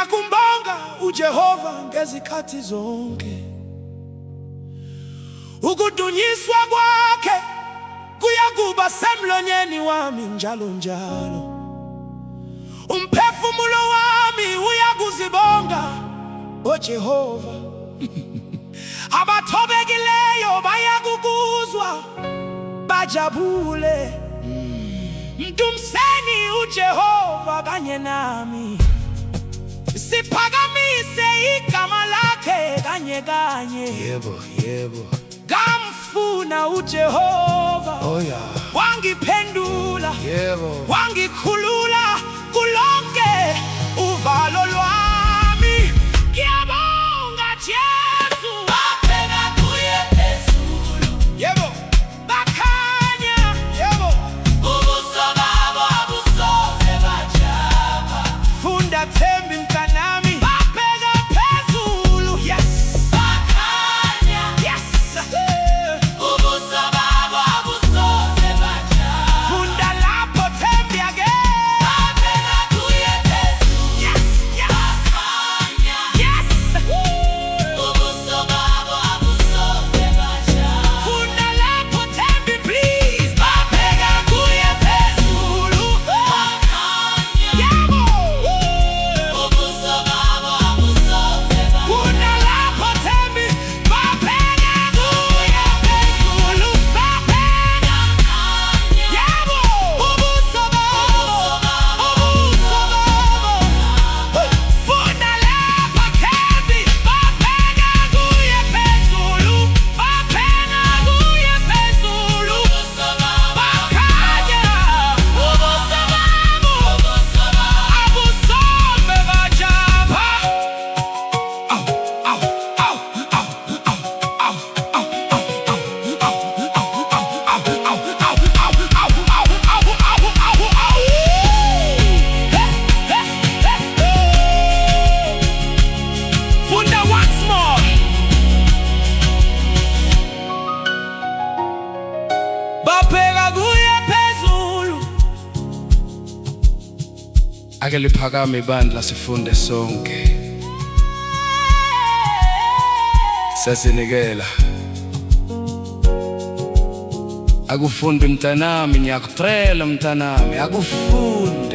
Ngiyakumbonga uJehova ngezikhathi zonke, ukudunyiswa kwakhe kuyakuba semlonyeni wami njalo njalo. Umphefumulo wami uyakuzibonga oJehova. Abathobekileyo bayakukuzwa bajabule. Mdumseni uJehova kanye nami, siphakamise igama lakhe kanye kanye. Yebo, yebo. Ngamfuna uJehova, Oh yeah. wangiphendula, Yebo. wangikhulula kulonke uvalo lwami. Ngiyabonga Jesu, bapheka kuye phezulu. Yebo, bakhanya. Yebo, ubuso babo abusoze bajapha. Funda Thembi mntanami, bapheka phezulu. Yes, bakhanya. Yes, ubuso babo abusoze bajapha. Funda lapho Thembi again, bapheka kuye phezulu. Yes, yes, bakhanya. Yes, ubuso babo abusoze bajapha. Funda lapho Thembi please, bapheka kuye phezulu. Bakhanya. Yebo, ubuso babo abusoze bajapha. Funda lapho Thembi, bapheka kuye phezulu. Bapheka. Yebo, ubuso babo, ubuso babo. Funda lapho Thembi, bapheka kuye phezulu. Bapheka kuye phezulu. Bakhanya. Ubuso babo, abusoze bajapha. Aw, aw, aw, aw, aw, aw, aw, Funda once more. Bapheka kuye phezulu. Ake liphakame ibandla sifunde sonke. Sesinikela. Akufunde mntanami, ngiyakucela mntanami, akufunde.